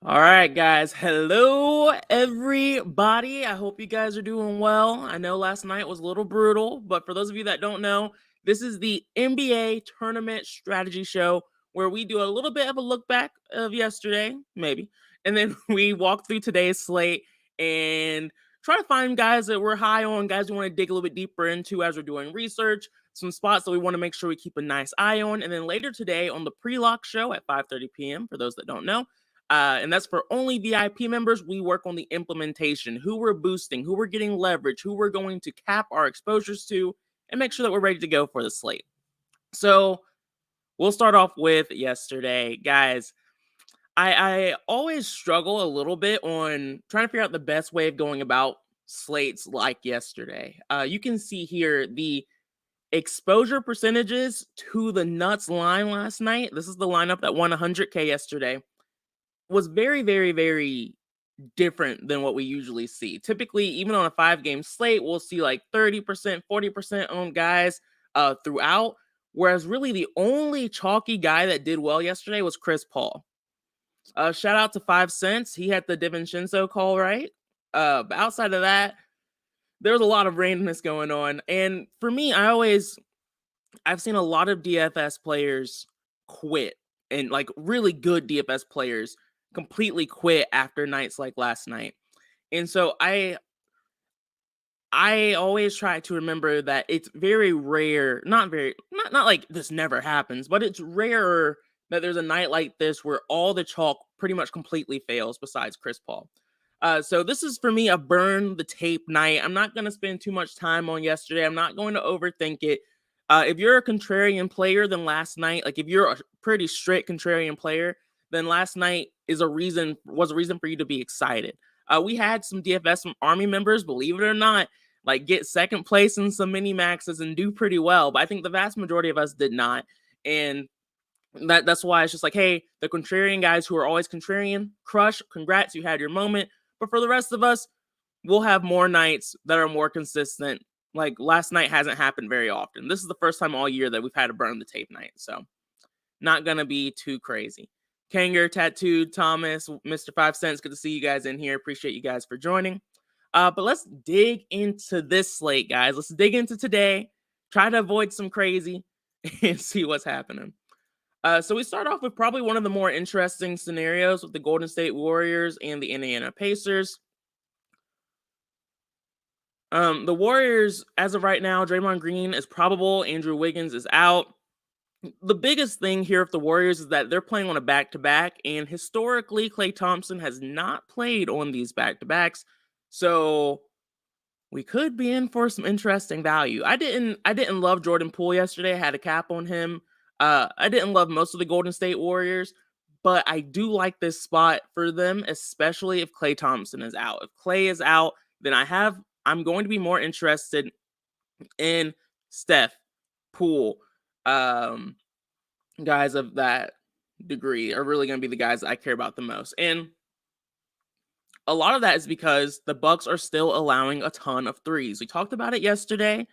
All right, guys. Hello, everybody. I hope you guys are doing well. I know last night was a little brutal, but for those of you that don't know, this is the NBA Tournament Strategy Show where we do a little bit of a look back of yesterday, maybe, and then we walk through today's slate and try to find guys that we're high on, guys we want to dig a little bit deeper into as we're doing research, some spots that we want to make sure we keep a nice eye on, and then later today on the pre-lock show at 5:30 p.m. for those that don't know. And that's for only VIP members. We work on the implementation, who we're boosting, who we're getting leverage, who we're going to cap our exposures to, and make sure that we're ready to go for the slate. So we'll start off with yesterday. Guys, I always struggle a little bit on trying to figure out the best way of going about slates like yesterday. You can see here the exposure percentages to the nuts line last night. This is the lineup that won 100K yesterday. Was very, very, very different than what we usually see. Typically, even on a 5-game slate, we'll see like 30%, 40% owned guys throughout. Whereas really the only chalky guy that did well yesterday was Chris Paul. Shout out to 5 cents. He had the DiVincenzo call right. But outside of that, there's a lot of randomness going on. And for me, I've seen a lot of DFS players quit, and like really good DFS players completely quit after nights like last night. And so I always try to remember that it's very rare, not like this never happens, but it's rarer that there's a night like this where all the chalk pretty much completely fails besides Chris Paul. So this is for me a burn the tape night. I'm not going to spend too much time on yesterday. I'm not going to overthink it. If you're a contrarian player, then last night, like if you're a pretty strict contrarian player, then last night was a reason for you to be excited. We had some DFS Army members, believe it or not, like get second place in some mini maxes and do pretty well. But I think the vast majority of us did not. And that's why it's just like, hey, the contrarian guys who are always contrarian, crush, congrats, you had your moment. But for the rest of us, we'll have more nights that are more consistent. Like last night hasn't happened very often. This is the first time all year that we've had a burn the tape night. So not going to be too crazy. Kanger, Tattooed, Thomas, Mr. 5 Cents, good to see you guys in here. Appreciate you guys for joining. But let's dig into this slate, guys. Let's dig into today. Try to avoid some crazy and see what's happening. So we start off with probably one of the more interesting scenarios with the Golden State Warriors and the Indiana Pacers. The Warriors, as of right now, Draymond Green is probable. Andrew Wiggins is out. The biggest thing here with the Warriors is that they're playing on a back-to-back, and historically, Klay Thompson has not played on these back-to-backs, so we could be in for some interesting value. I didn't love Jordan Poole yesterday. I had a cap on him. I didn't love most of the Golden State Warriors, but I do like this spot for them, especially if Klay Thompson is out. If Klay is out, then I'm going to be more interested in Steph, Poole, guys of that degree are really going to be the guys that I care about the most. And a lot of that is because the Bucks are still allowing a ton of threes. We talked about it yesterday.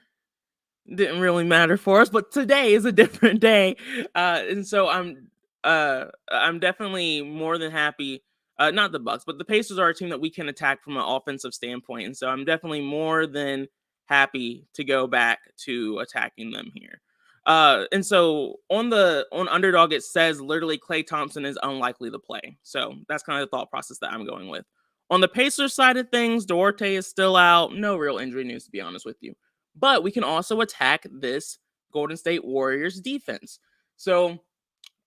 Didn't really matter for us, but today is a different day. And so I'm definitely more than happy. Not the Bucks, but the Pacers are a team that we can attack from an offensive standpoint. And so I'm definitely more than happy to go back to attacking them here. And so on Underdog, it says literally Klay Thompson is unlikely to play. So that's kind of the thought process that I'm going with. On the Pacers side of things, Duarte is still out. No real injury news, to be honest with you. But we can also attack this Golden State Warriors defense. So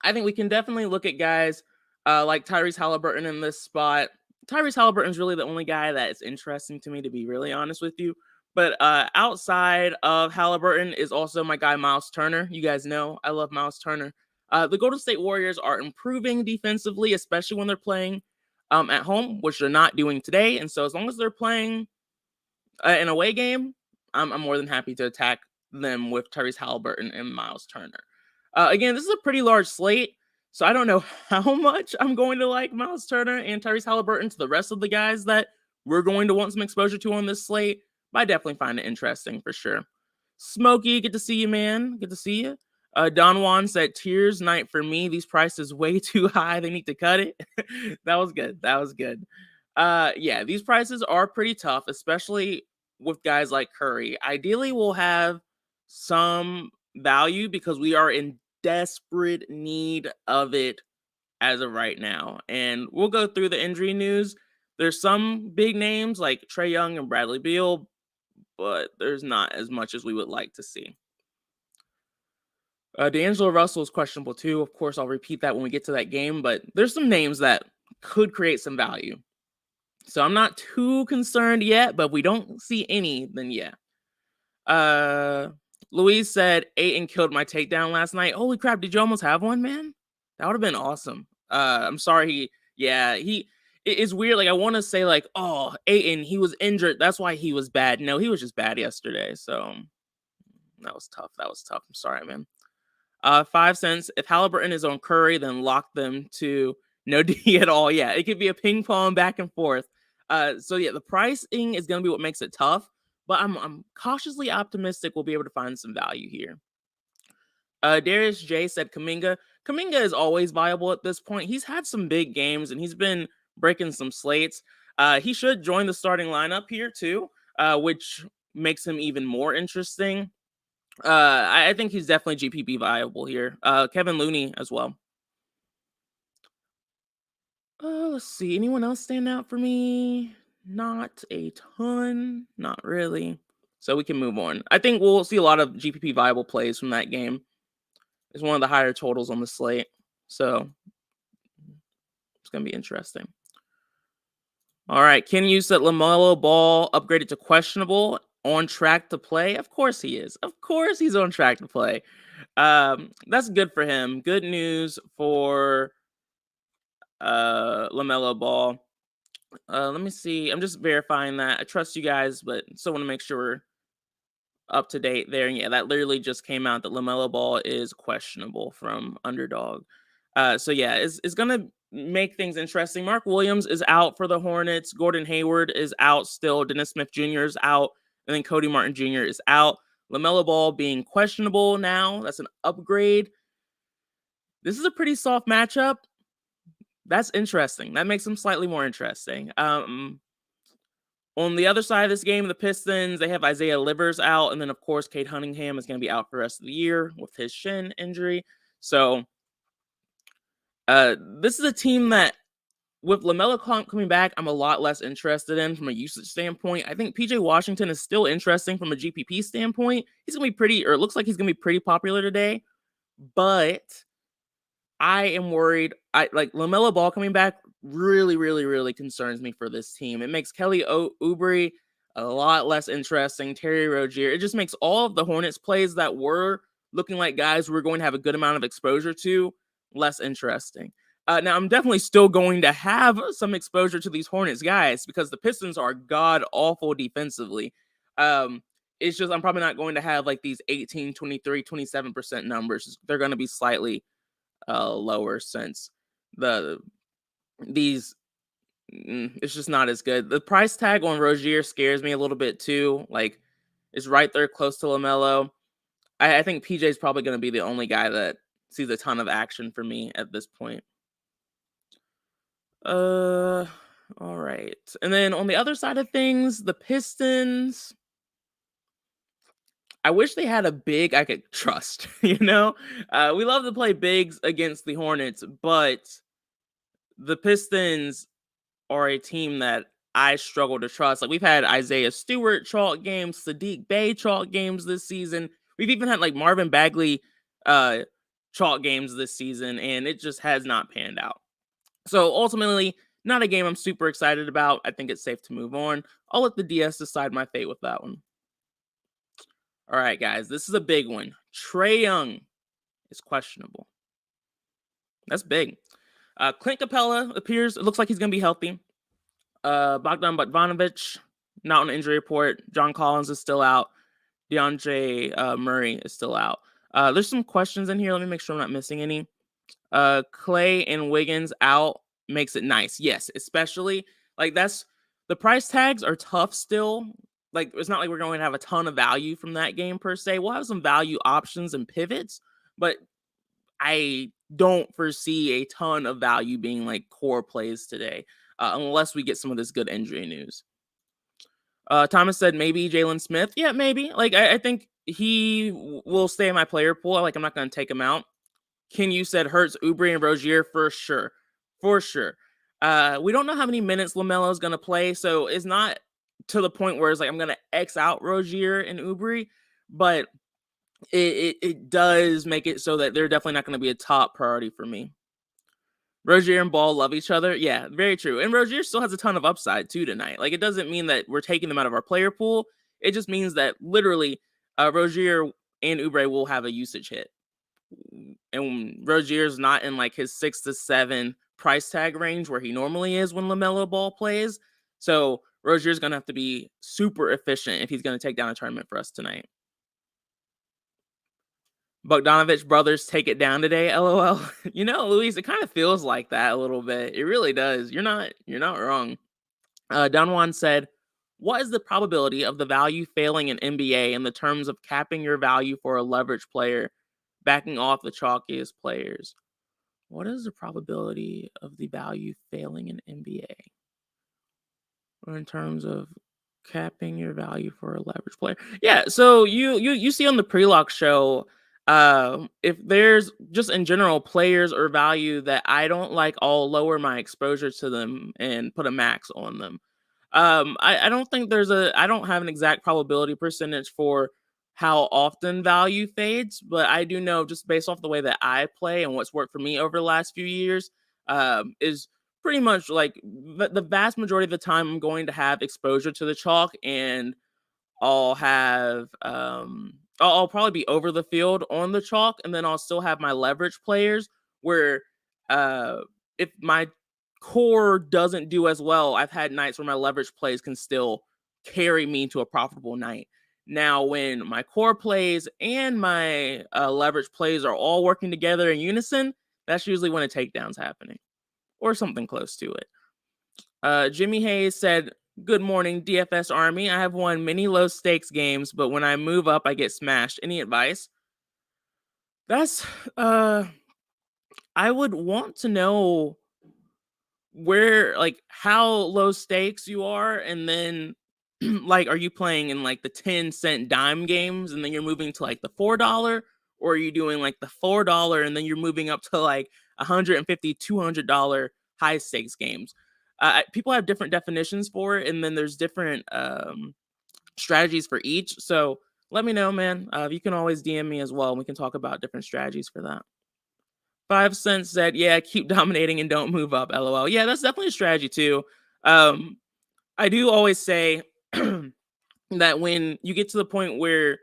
I think we can definitely look at guys like Tyrese Halliburton in this spot. Tyrese Halliburton is really the only guy that is interesting to me, to be really honest with you. But outside of Halliburton is also my guy, Miles Turner. You guys know I love Miles Turner. The Golden State Warriors are improving defensively, especially when they're playing at home, which they're not doing today. And so as long as they're playing an away game, I'm more than happy to attack them with Tyrese Halliburton and Miles Turner. Again, this is a pretty large slate, so I don't know how much I'm going to like Miles Turner and Tyrese Halliburton to the rest of the guys that we're going to want some exposure to on this slate, but I definitely find it interesting for sure. Smokey, good to see you, man. Good to see you. Don Juan said, "Tears night for me. These prices way too high. They need to cut it." That was good. That was good. Yeah, these prices are pretty tough, especially with guys like Curry. Ideally, we'll have some value because we are in desperate need of it as of right now. And we'll go through the injury news. There's some big names like Trey Young and Bradley Beal, but there's not as much as we would like to see. D'Angelo Russell is questionable too. Of course, I'll repeat that when we get to that game, but there's some names that could create some value. So I'm not too concerned yet, but if we don't see any, then yeah. Louise said Ayton killed my takedown last night. Holy crap, did you almost have one, man? That would have been awesome. I'm sorry it's weird. Like I want to say like, oh, Ayton, he was injured. That's why he was bad. No, he was just bad yesterday. So that was tough. That was tough. I'm sorry, man. 5 cents. If Halliburton is on Curry, then lock them to no D at all. Yeah, it could be a ping pong back and forth. So yeah, the pricing is gonna be what makes it tough, but I'm cautiously optimistic we'll be able to find some value here. Darius J said Kaminga. Kaminga is always viable at this point. He's had some big games and he's been breaking some slates. He should join the starting lineup here too, which makes him even more interesting. I think he's definitely GPP viable here. Kevin Looney as well. Let's see. Anyone else stand out for me? Not a ton. Not really. So we can move on. I think we'll see a lot of GPP viable plays from that game. It's one of the higher totals on the slate. So it's going to be interesting. All right. Ken you said LaMelo Ball upgraded to questionable, on track to play. Of course he is. Of course he's on track to play. That's good for him. Good news for LaMelo Ball. Let me see. I'm just verifying that. I trust you guys, but still want to make sure we're up to date there. And yeah, that literally just came out that LaMelo Ball is questionable from Underdog. So yeah, it's gonna make things interesting. Mark Williams is out for the Hornets. Gordon Hayward is out still. Dennis Smith Jr. is out, and then Cody Martin Jr. is out. LaMelo Ball being questionable now. That's an upgrade. This is a pretty soft matchup. That's interesting. That makes them slightly more interesting. On the other side of this game, the Pistons, they have Isaiah Livers out. And then, of course, Cade Cunningham is going to be out for the rest of the year with his shin injury. So this is a team that, with LaMelo coming back, I'm a lot less interested in from a usage standpoint. I think PJ Washington is still interesting from a GPP standpoint. He's going to be pretty, or it looks like he's going to be pretty popular today. But I am worried. LaMelo Ball coming back really concerns me for this team. It makes Kelly Oubre a lot less interesting. Terry Rozier. It just makes all of the Hornets plays that were looking like guys we're going to have a good amount of exposure to less interesting. Now, I'm definitely still going to have some exposure to these Hornets guys because the Pistons are god awful defensively. It's just I'm probably not going to have like these 18, 23, 27% numbers. They're going to be slightly lower since it's just not as good. The price tag on Rozier scares me a little bit too. Like it's right there close to LaMelo. I think PJ is probably going to be the only guy that sees a ton of action for me at this point. All right. And then on the other side of things, the Pistons, I wish they had a big I could trust, you know? We love to play bigs against the Hornets, but the Pistons are a team that I struggle to trust. Like we've had Isaiah Stewart chalk games, Sadiq Bey chalk games this season. We've even had like Marvin Bagley chalk games this season, and it just has not panned out. So ultimately, not a game I'm super excited about. I think it's safe to move on. I'll let the DS decide my fate with that one. All right, guys, this is a big one. Trae Young is questionable. That's big. Clint Capella appears, it looks like he's going to be healthy. Bogdan Bogdanovic, not on the injury report. John Collins is still out. DeAndre Murray is still out. There's some questions in here. Let me make sure I'm not missing any. Clay and Wiggins out makes it nice. Yes, especially like that's the price tags are tough still. Like it's not like we're going to have a ton of value from that game per se. We'll have some value options and pivots, but I don't foresee a ton of value being like core plays today, unless we get some of this good injury news. Thomas said maybe Jalen Smith. Yeah, maybe. Like I think he will stay in my player pool. Like I'm not going to take him out. Ken, you said Hurts, Oubre, and Rozier for sure, for sure. We don't know how many minutes LaMelo is going to play, so it's not to the point where it's like I'm going to X out Rozier and Oubre, but it does make it so that they're definitely not going to be a top priority for me. Rozier and Ball love each other. Yeah, very true. And Rozier still has a ton of upside too tonight. Like it doesn't mean that we're taking them out of our player pool. It just means that literally Rozier and Oubre will have a usage hit. And Rozier's not in like his 6 to 7 price tag range where he normally is when LaMelo Ball plays. So Rozier's going to have to be super efficient if he's going to take down a tournament for us tonight. Bogdanovich brothers take it down today, LOL. You know, Luis, it kind of feels like that a little bit. It really does. You're not wrong. Don Juan said, what is the probability of the value failing in NBA in the terms of capping your value for a leverage player, backing off the chalkiest players? What is the probability of the value failing in NBA? Or in terms of capping your value for a leverage player? Yeah, so you see on the pre-lock show, if there's just in general players or value that I don't like, I'll lower my exposure to them and put a max on them. I don't think I don't have an exact probability percentage for how often value fades, but I do know just based off the way that I play and what's worked for me over the last few years, is pretty much like the vast majority of the time I'm going to have exposure to the chalk, and I'll have I'll probably be over the field on the chalk, and then I'll still have my leverage players where uh if my core doesn't do as well, I've had nights where my leverage plays can still carry me to a profitable night. Now, when my core plays and my leverage plays are all working together in unison, that's usually when a takedown's happening or something close to it. Jimmy Hayes said, good morning, DFS Army. I have won many low stakes games, but when I move up, I get smashed. Any advice? That's, I would want to know where, like, how low stakes you are, and then, like, are you playing in, like, the 10-cent dime games, and then you're moving to, like, the $4, or are you doing, like, the $4, and then you're moving up to, like, $150, $200 high stakes games? People have different definitions for it, and then there's different strategies for each. So let me know, man. You can always DM me as well, and we can talk about different strategies for that. 5 cents said, yeah, keep dominating and don't move up, LOL. Yeah, that's definitely a strategy too. I do always say that when you get to the point where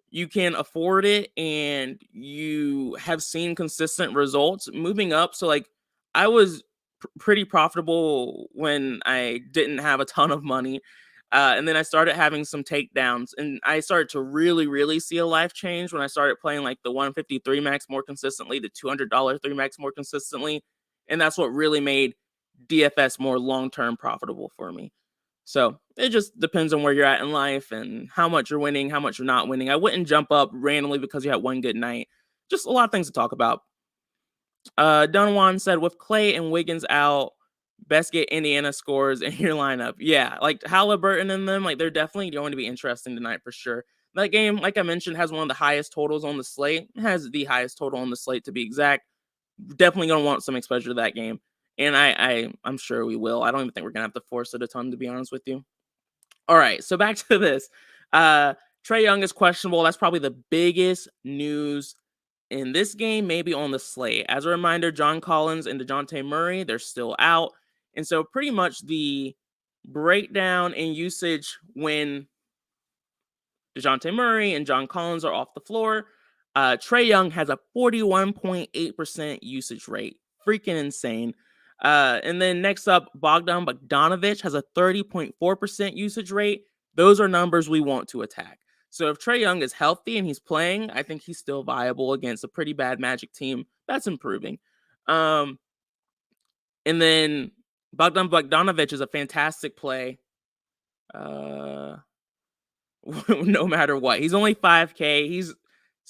you can afford it and you have seen consistent results moving up. So like I was pretty profitable when I didn't have a ton of money. And then I started having some takedowns, and I started to really, really see a life change when I started playing like the 153 max more consistently, the $200 3 max more consistently. And that's what really made DFS more long-term profitable for me. So it just depends on where you're at in life and how much you're winning, how much you're not winning. I wouldn't jump up randomly because you had one good night. Just a lot of things to talk about. Dunwan said, with Clay and Wiggins out, best get Indiana scores in your lineup. Yeah, like Halliburton and them, like they're definitely going to be interesting tonight for sure. That game, like I mentioned, has one of the highest totals on the slate. It has the highest total on the slate to be exact. Definitely going to want some exposure to that game. And I'm sure we will. I don't even think we're going to have to force it a ton, to be honest with you. All right, so back to this. Trae Young is questionable. That's probably the biggest news in this game, maybe on the slate. As a reminder, John Collins and DeJounte Murray, they're still out. And so pretty much the breakdown in usage when DeJounte Murray and John Collins are off the floor, Trae Young has a 41.8% usage rate. Freaking insane. And then next up, Bogdan Bogdanovich has a 30.4% usage rate. Those are numbers we want to attack. So if Trae Young is healthy and he's playing, I think he's still viable against a pretty bad Magic team. That's improving. And then Bogdan Bogdanovich is a fantastic play. No matter what. He's only 5K. He's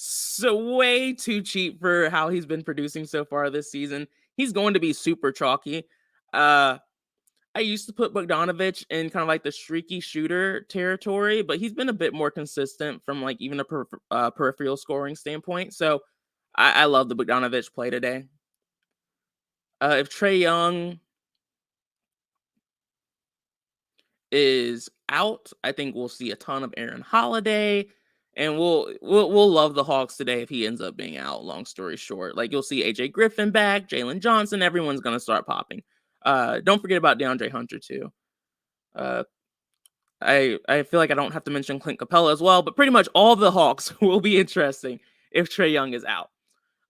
So way too cheap for how he's been producing so far this season. He's going to be super chalky. Uh, I used to put Bogdanovich in kind of like the streaky shooter territory, but he's been a bit more consistent from like even a peripheral scoring standpoint. So I love the Bogdanovich play today. If Trey Young is out, I think we'll see a ton of Aaron Holiday, and we'll love the Hawks today if he ends up being out. Long story short, like you'll see AJ Griffin back, Jalen Johnson, everyone's gonna start popping. Don't forget about DeAndre Hunter too. Uh, I feel like I don't have to mention Clint Capella as well, but pretty much all the Hawks will be interesting if Trey Young is out.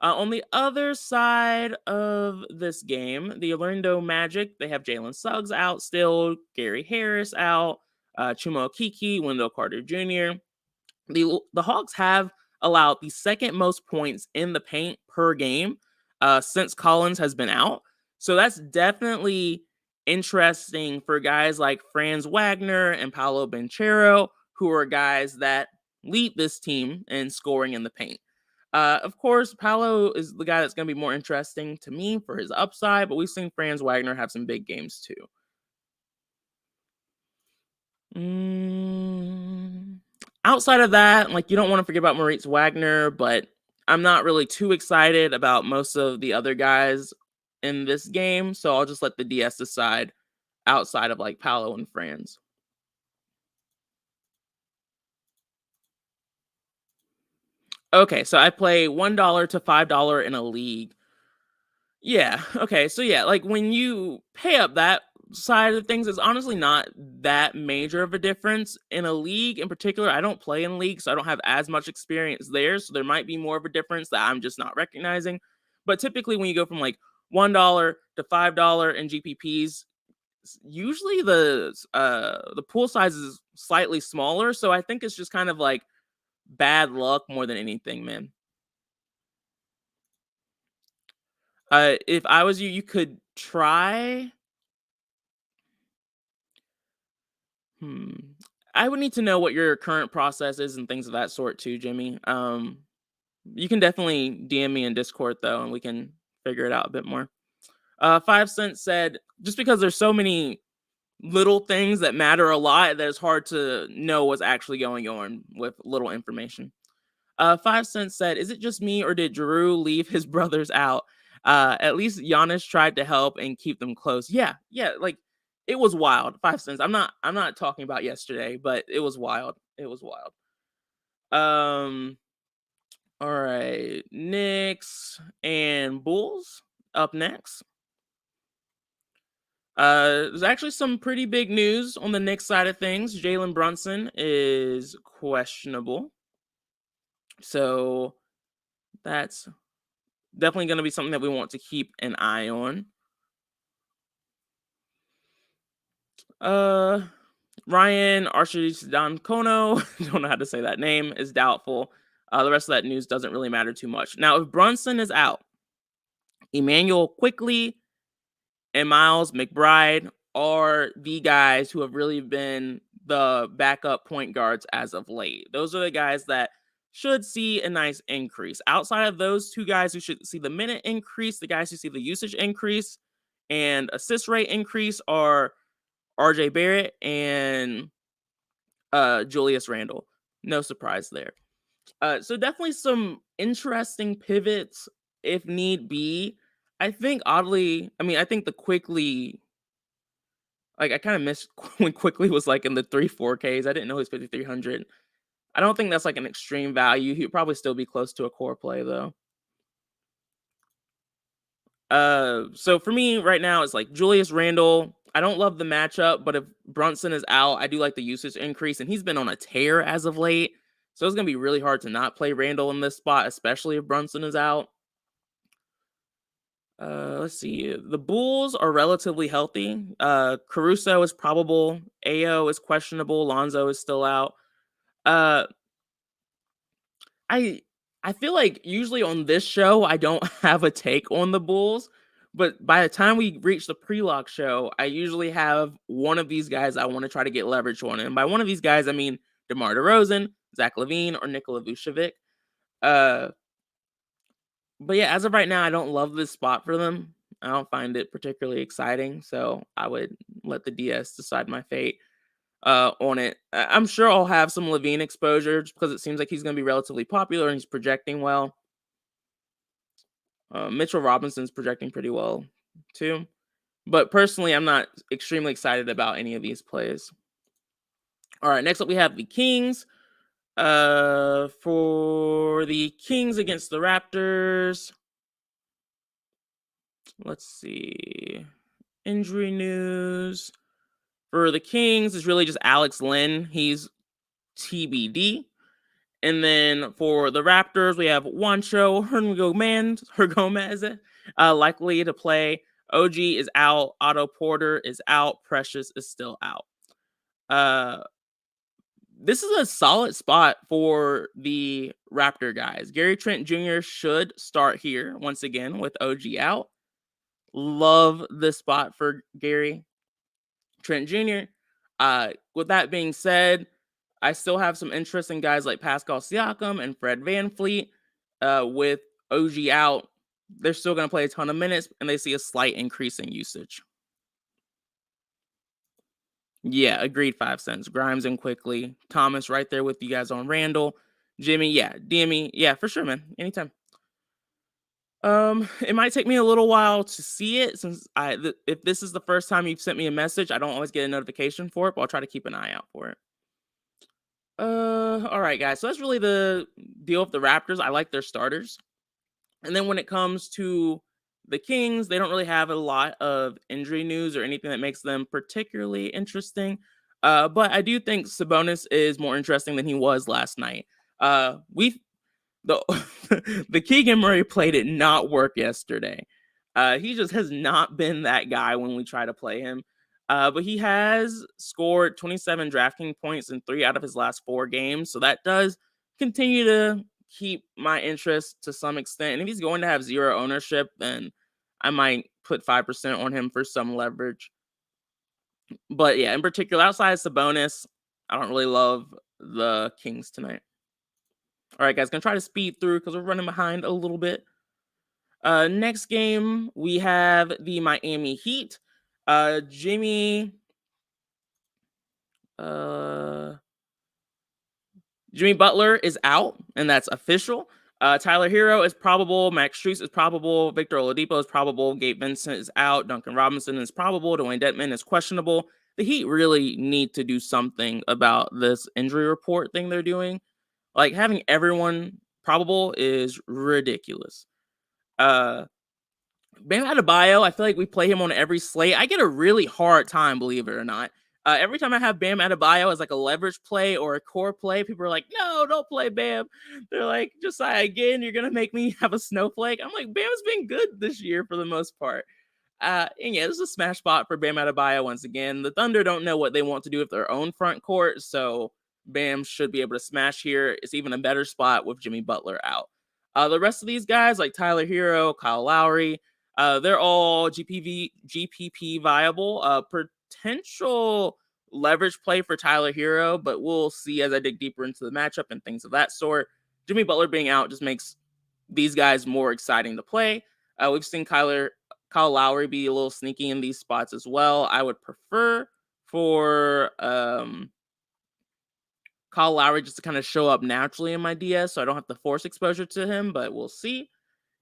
On the other side of this game, the Orlando Magic, they have Jalen Suggs out still, Gary Harris out, Chuma Okeke, Wendell Carter Jr. The Hawks have allowed the second most points in the paint per game since Collins has been out. So that's definitely interesting for guys like Franz Wagner and Paolo Banchero, who are guys that lead this team in scoring in the paint. Of course, Paolo is the guy that's going to be more interesting to me for his upside, but we've seen Franz Wagner have some big games too. Outside of that, like you don't want to forget about Moritz Wagner, but I'm not really too excited about most of the other guys in this game, so I'll just let the DS decide outside of like Paolo and Franz. Okay, so I play $1 to $5 in a league. Yeah. Okay. So yeah, like when you pay up that side of things, it's honestly not that major of a difference. In a league in particular, I don't play in leagues, so I don't have as much experience there. So there might be more of a difference that I'm just not recognizing. But typically when you go from like $1 to $5 in GPPs, usually the pool size is slightly smaller. So I think it's just kind of like bad luck more than anything, man. If I was you, you could try. Hmm. I would need to know what your current process is and things of that sort too, Jimmy. You can definitely DM me in Discord though, and we can figure it out a bit more. 5 Cent said, just because there's so many little things that matter a lot that it's hard to know what's actually going on with little information. 5 Cent said, "Is it just me or did Drew leave his brothers out? At least Giannis tried to help and keep them close." Yeah, yeah, like it was wild. 5 Cents. I'm not talking about yesterday, but it was wild. It was wild. Um. All right, Knicks and Bulls up next. There's actually some pretty big news on the Knicks side of things. Jalen Brunson is questionable, so that's definitely going to be something that we want to keep an eye on. Uh, Ryan Archididakono, don't know how to say that name, is doubtful. The rest of that news doesn't really matter too much. Now, if Brunson is out, Emmanuel Quickly and Miles McBride are the guys who have really been the backup point guards as of late. Those are the guys that should see a nice increase. Outside of those two guys who should see the minute increase, the guys who see the usage increase and assist rate increase are RJ Barrett and Julius Randle. No surprise there. So definitely some interesting pivots if need be. I think oddly, I mean, I think the Quickly, like I kind of missed when Quickly was like in the 3-4Ks. I didn't know he was 5,300. I don't think that's like an extreme value. He'd probably still be close to a core play though. So for me right now, it's like Julius Randle. I don't love the matchup, but if Brunson is out, I do like the usage increase, and he's been on a tear as of late. So it's gonna be really hard to not play Randle in this spot, especially if Brunson is out. Let's see. The Bulls are relatively healthy. Caruso is probable. Ao is questionable. Lonzo is still out. Uh, I I feel like usually on this show I don't have a take on the Bulls, but by the time we reach the pre-lock show, I usually have one of these guys I want to try to get leverage on. And by one of these guys, I mean DeMar DeRozan, Zach LaVine, or Nikola Vucevic. Uh, but yeah, as of right now, I don't love this spot for them. I don't find it particularly exciting, so I would let the DS decide my fate on it. I'm sure I'll have some Levine exposure just because it seems like he's going to be relatively popular and he's projecting well. Mitchell Robinson's projecting pretty well too. But personally, I'm not extremely excited about any of these plays. All right, next up we have the Kings. For the Kings against the Raptors, let's see. Injury news for the Kings is really just Alex Len. He's TBD. And then for the Raptors, we have Juancho Hergomez, likely to play. OG is out. Otto Porter is out. Precious is still out. This is a solid spot for the Raptor guys. Gary Trent Jr. should start here once again with OG out. Love this spot for Gary Trent Jr. With that being said, I still have some interest in guys like Pascal Siakam and Fred VanVleet. With OG out, they're still going to play a ton of minutes, and they see a slight increase in usage. Yeah, agreed. 5 cents. Grimes and Quickly. Thomas right there with you guys on Randall. Jimmy, yeah. DM yeah, for sure, man. Anytime. It might take me a little while to see it since if this is the first time you've sent me a message, I don't always get a notification for it, but I'll try to keep an eye out for it. All right, guys. So that's really the deal with the Raptors. I like their starters. And then when it comes to the Kings, they don't really have a lot of injury news or anything that makes them particularly interesting. But I do think Sabonis is more interesting than he was last night. The the Keegan Murray play did not work yesterday. He just has not been that guy when we try to play him. But he has scored 27 DraftKings points in 3 out of his last 4 games. So that does continue to keep my interest to some extent. And if he's going to have 0 ownership, then I might put 5% on him for some leverage. But yeah, in particular, outside of Sabonis, I don't really love the Kings tonight. All right, guys, gonna try to speed through because we're running behind a little bit. Next game, we have the Miami Heat. Jimmy Butler is out, and that's official. Tyler Hero is probable. Max Strus is probable. Victor Oladipo is probable. Gabe Vincent is out. Duncan Robinson is probable. Dwayne Dedmon is questionable. The Heat really need to do something about this injury report thing they're doing. Like, having everyone probable is ridiculous. Bam Adebayo, I feel like we play him on every slate. I get a really hard time, believe it or not. Every time I have Bam Adebayo as like a leverage play or a core play, people are like, no, don't play Bam. They're like, Josiah, again, you're going to make me have a snowflake. I'm like, Bam's been good this year for the most part. And yeah, this is a smash spot for Bam Adebayo once again. The Thunder don't know what they want to do with their own front court, so Bam should be able to smash here. It's even a better spot with Jimmy Butler out. The rest of these guys, like Tyler Hero, Kyle Lowry, they're all GPP viable. Potential leverage play for Tyler Hero, but we'll see as I dig deeper into the matchup and things of that sort. Jimmy Butler being out just makes these guys more exciting to play. We've seen Kyle Lowry be a little sneaky in these spots as well. I would prefer for Kyle Lowry just to kind of show up naturally in my DS, so I don't have to force exposure to him, but we'll see.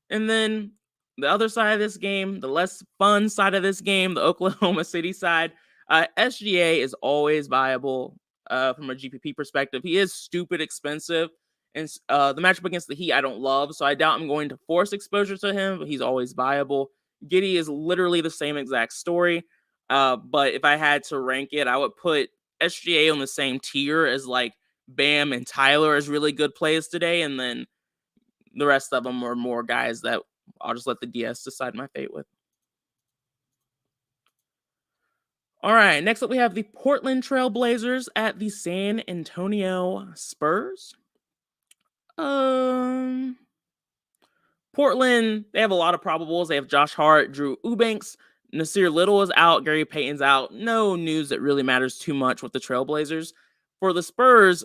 And then the other side of this game, the less fun side of this game, the Oklahoma City side, SGA is always viable from a GPP perspective. He is stupid expensive. And the matchup against the Heat, I don't love, so I doubt I'm going to force exposure to him, but he's always viable. Giddey is literally the same exact story. But if I had to rank it, I would put SGA on the same tier as like Bam and Tyler as really good plays today. And then the rest of them are more guys that I'll just let the DS decide my fate with. All right, next up we have the Portland Trailblazers at the San Antonio Spurs. Portland, they have a lot of probables. They have Josh Hart, Drew Eubanks, Nasir Little is out, Gary Payton's out. No news that really matters too much with the Trailblazers. For the Spurs,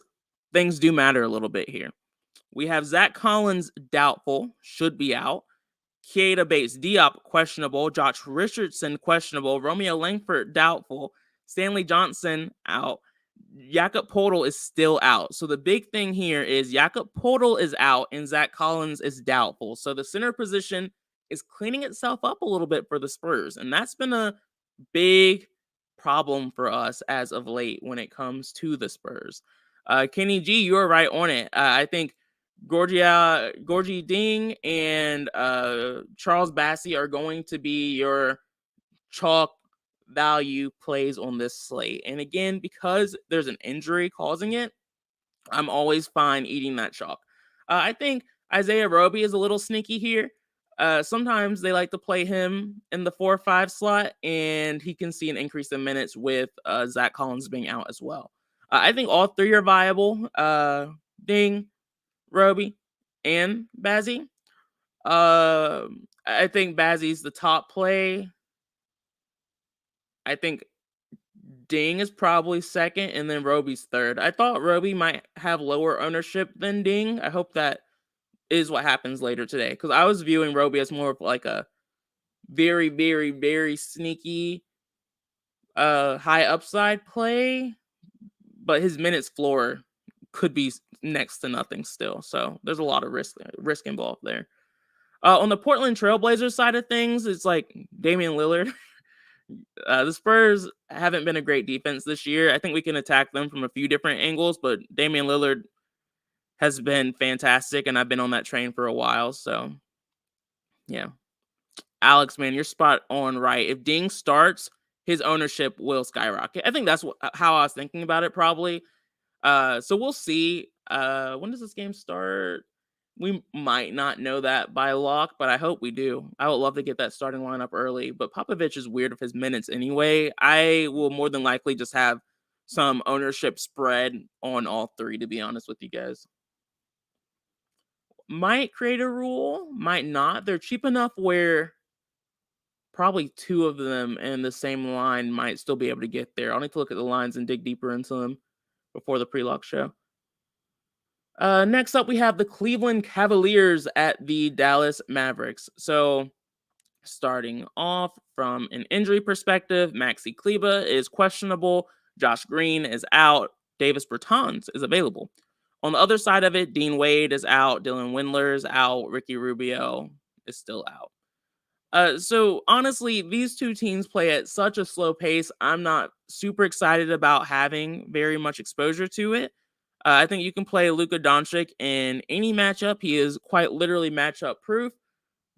things do matter a little bit here. We have Zach Collins doubtful, should be out. Keita Bates-Diop questionable. Josh Richardson questionable. Romeo Langford doubtful. Stanley Johnson out. Jakob Poeltl is still out. So the big thing here is Jakob Poeltl is out and Zach Collins is doubtful. So the center position is cleaning itself up a little bit for the Spurs. And that's been a big problem for us as of late when it comes to the Spurs. Kenny G, you're right on it. I think Gorgie Ding and Charles Bassey are going to be your chalk value plays on this slate. And again, because there's an injury causing it, I'm always fine eating that chalk. I think Isaiah Roby is a little sneaky here. Sometimes they like to play him in the 4 or 5 slot, and he can see an increase in minutes with Zach Collins being out as well. I think all three are viable. Ding, Roby, and Bazzi. I think Bazzi's the top play. I think Ding is probably second, and then Roby's third. I thought Roby might have lower ownership than Ding. I hope that is what happens later today, because I was viewing Roby as more of like a very, very, very sneaky high upside play, but his minutes floor could be next to nothing still. So there's a lot of risk involved there. On the Portland Trailblazers side of things, it's like Damian Lillard. The Spurs haven't been a great defense this year. I think we can attack them from a few different angles, but Damian Lillard has been fantastic, and I've been on that train for a while. So, yeah. Alex, man, you're spot on right. If Ding starts, his ownership will skyrocket. I think that's how I was thinking about it probably. So we'll see. When does this game start? We might not know that by lock, but I hope we do. I would love to get that starting lineup early, but Popovich is weird with his minutes anyway. I will more than likely just have some ownership spread on all three, to be honest with you guys. Might create a rule, might not. They're cheap enough where probably two of them in the same line might still be able to get there. I'll need to look at the lines and dig deeper into them before the pre-lock show. Next up, we have the Cleveland Cavaliers at the Dallas Mavericks. So, starting off from an injury perspective, Maxi Kleber is questionable. Josh Green is out. Davis Bertans is available. On the other side of it, Dean Wade is out. Dylan Windler is out. Ricky Rubio is still out. So honestly, these two teams play at such a slow pace. I'm not super excited about having very much exposure to it. I think you can play Luka Doncic in any matchup. He is quite literally matchup proof,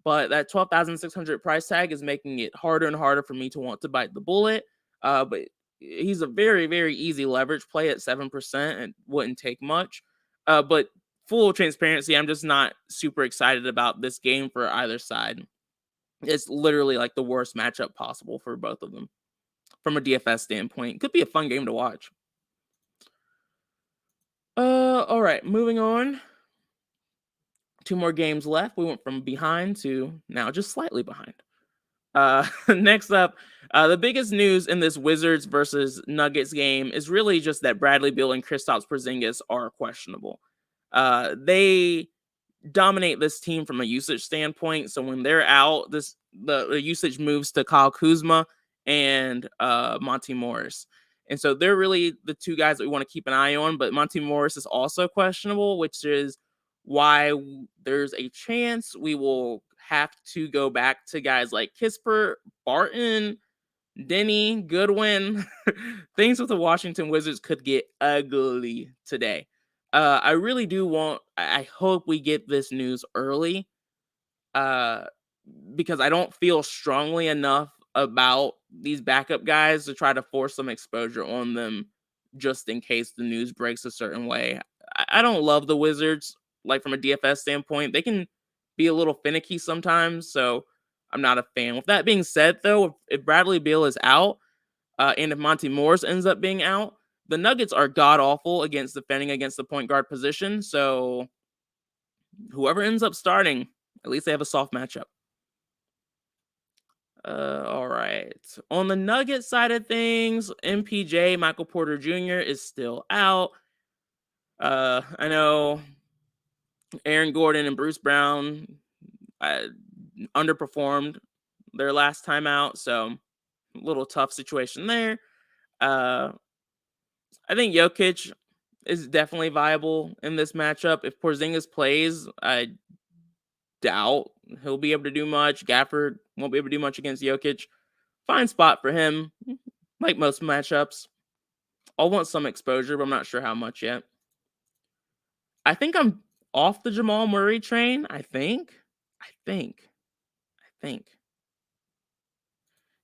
but that 12,600 price tag is making it harder and harder for me to want to bite the bullet. But he's a very, very easy leverage play at 7% and wouldn't take much. But full transparency, I'm just not super excited about this game for either side. It's literally like the worst matchup possible for both of them from a DFS standpoint. Could be a fun game to watch. All right, moving on. 2 more games left. We went from behind to now just slightly behind. Next up, the biggest news in this Wizards versus Nuggets game is really just that Bradley Beal and Kristaps Porzingis are questionable. They dominate this team from a usage standpoint. So when they're out, the usage moves to Kyle Kuzma and Monty Morris. And so they're really the two guys that we want to keep an eye on. But Monty Morris is also questionable, which is why there's a chance we will have to go back to guys like Kispert, Barton, Denny, Goodwin. Things with the Washington Wizards could get ugly today. I really do I hope we get this news early because I don't feel strongly enough about these backup guys to try to force some exposure on them just in case the news breaks a certain way. I don't love the Wizards, like from a DFS standpoint. They can be a little finicky sometimes, so I'm not a fan. With that being said, though, if Bradley Beal is out and if Monty Morris ends up being out, the Nuggets are god-awful against defending against the point guard position, so whoever ends up starting, at least they have a soft matchup. All right. On the Nuggets side of things, MPJ, Michael Porter Jr. is still out. I know Aaron Gordon and Bruce Brown underperformed their last time out, so a little tough situation there. I think Jokic is definitely viable in this matchup. If Porzingis plays, I doubt he'll be able to do much. Gafford won't be able to do much against Jokic. Fine spot for him, like most matchups. I'll want some exposure, but I'm not sure how much yet. I think I'm off the Jamal Murray train. I think.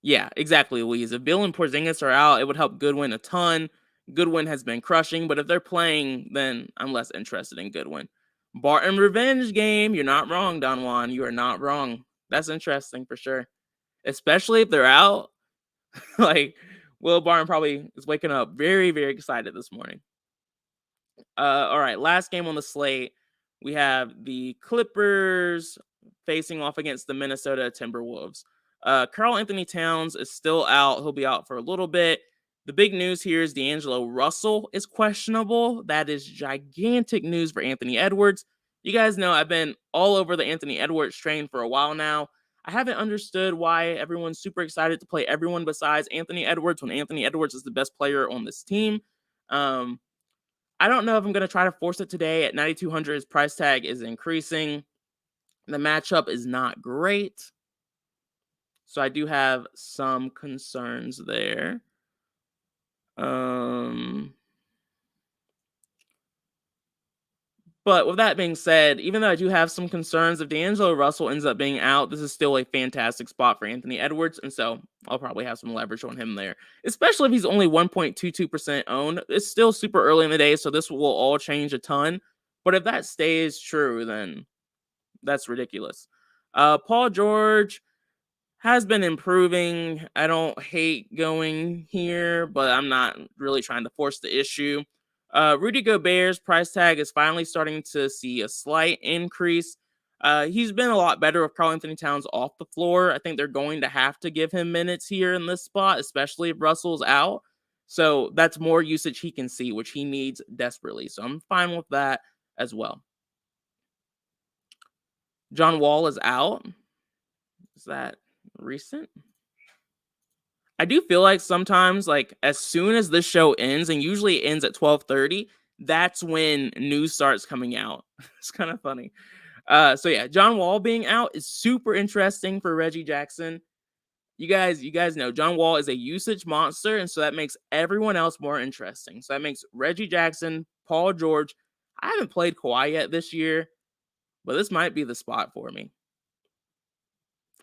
Yeah, exactly, Louise. If Bill and Porzingis are out, it would help Goodwin a ton. Goodwin has been crushing, but if they're playing, then I'm less interested in Goodwin. Barton revenge game. You're not wrong, Don Juan. You are not wrong. That's interesting for sure. Especially if they're out. Like, Will Barton probably is waking up very, very excited this morning. All right, last game on the slate. We have the Clippers facing off against the Minnesota Timberwolves. Karl Anthony Towns is still out. He'll be out for a little bit. The big news here is D'Angelo Russell is questionable. That is gigantic news for Anthony Edwards. You guys know I've been all over the Anthony Edwards train for a while now. I haven't understood why everyone's super excited to play everyone besides Anthony Edwards when Anthony Edwards is the best player on this team. I don't know if I'm going to try to force it today. At 9,200, his price tag is increasing. The matchup is not great. So I do have some concerns there. But with that being said, even though I do have some concerns, if D'Angelo Russell ends up being out, this is still a fantastic spot for Anthony Edwards. And so I'll probably have some leverage on him there, especially if he's only 1.22% owned. It's still super early in the day, so this will all change a ton. But if that stays true, then that's ridiculous. Paul George has been improving. I don't hate going here, but I'm not really trying to force the issue. Rudy Gobert's price tag is finally starting to see a slight increase. He's been a lot better with Karl Anthony Towns off the floor. I think they're going to have to give him minutes here in this spot, especially if Russell's out. So that's more usage he can see, which he needs desperately. So I'm fine with that as well. John Wall is out. Is that recent? I do feel like sometimes, like, as soon as this show ends, and usually it ends at 12:30, that's when news starts coming out. It's kind of funny. So yeah, John Wall being out is super interesting for Reggie Jackson. You guys know John Wall is a usage monster, and so that makes everyone else more interesting. So that makes Reggie Jackson, Paul George. I haven't played Kawhi yet this year, but this might be the spot for me.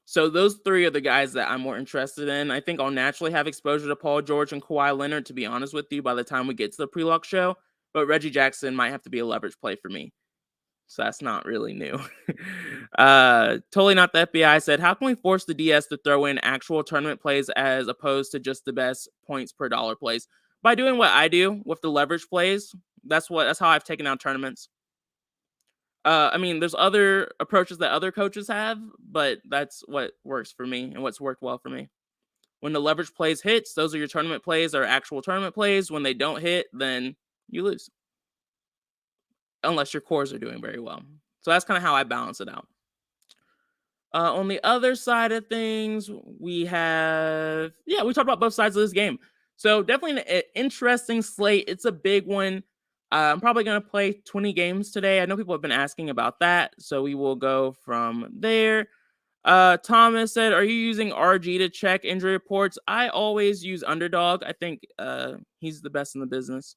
So those three are the guys that I'm more interested in. I think I'll naturally have exposure to Paul George and Kawhi Leonard, to be honest with you, by the time we get to the pre-luck show. But Reggie Jackson might have to be a leverage play for me. So that's not really new. Totally not the FBI said, how can we force the DS to throw in actual tournament plays as opposed to just the best points per dollar plays? By doing what I do with the leverage plays. That's how I've taken out tournaments. I mean, there's other approaches that other coaches have, but that's what works for me and what's worked well for me. When the leverage plays hits, those are your tournament plays or actual tournament plays. When they don't hit, then you lose. Unless your cores are doing very well. So that's kind of how I balance it out. On the other side of things, we talked about both sides of this game. So definitely an interesting slate. It's a big one. I'm probably going to play 20 games today. I know people have been asking about that, so we will go from there. Thomas said, are you using RG to check injury reports? I always use Underdog. I think he's the best in the business.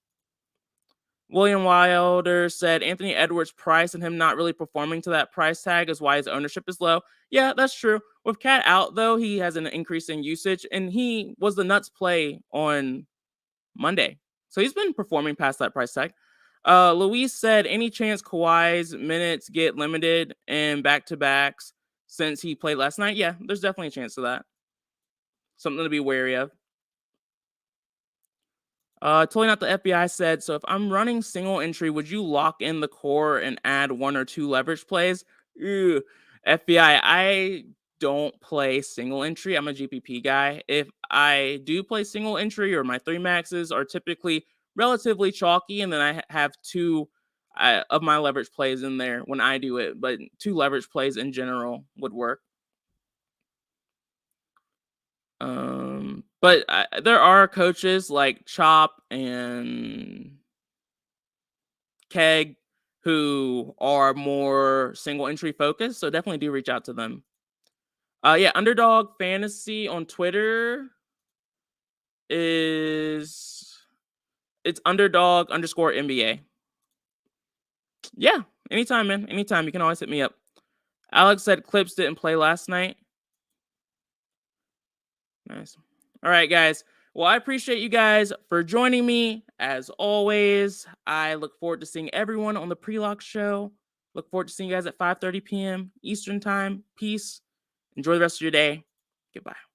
William Wilder said, Anthony Edwards' price and him not really performing to that price tag is why his ownership is low. Yeah, that's true. With Cat out, though, he has an increase in usage, and he was the nuts play on Monday. So he's been performing past that price tag. Luis said, any chance Kawhi's minutes get limited and back-to-backs since he played last night? Yeah, there's definitely a chance of that. Something to be wary of. Totally not the FBI said, so if I'm running single entry, would you lock in the core and add one or two leverage plays? Ew. FBI, I don't play single entry. I'm a GPP guy. If I do play single entry, or my 3 maxes are typically relatively chalky, and then I have 2 of my leverage plays in there when I do it, but 2 leverage plays in general would work. But there are coaches like Chop and Keg who are more single entry focused, so definitely do reach out to them. Yeah, Underdog Fantasy on Twitter is it's underdog_NBA. Yeah, anytime, man. Anytime. You can always hit me up. Alex said Clips didn't play last night. Nice. All right, guys. Well, I appreciate you guys for joining me. As always, I look forward to seeing everyone on the pre-lock show. Look forward to seeing you guys at 5:30 p.m. Eastern Time. Peace. Enjoy the rest of your day. Goodbye.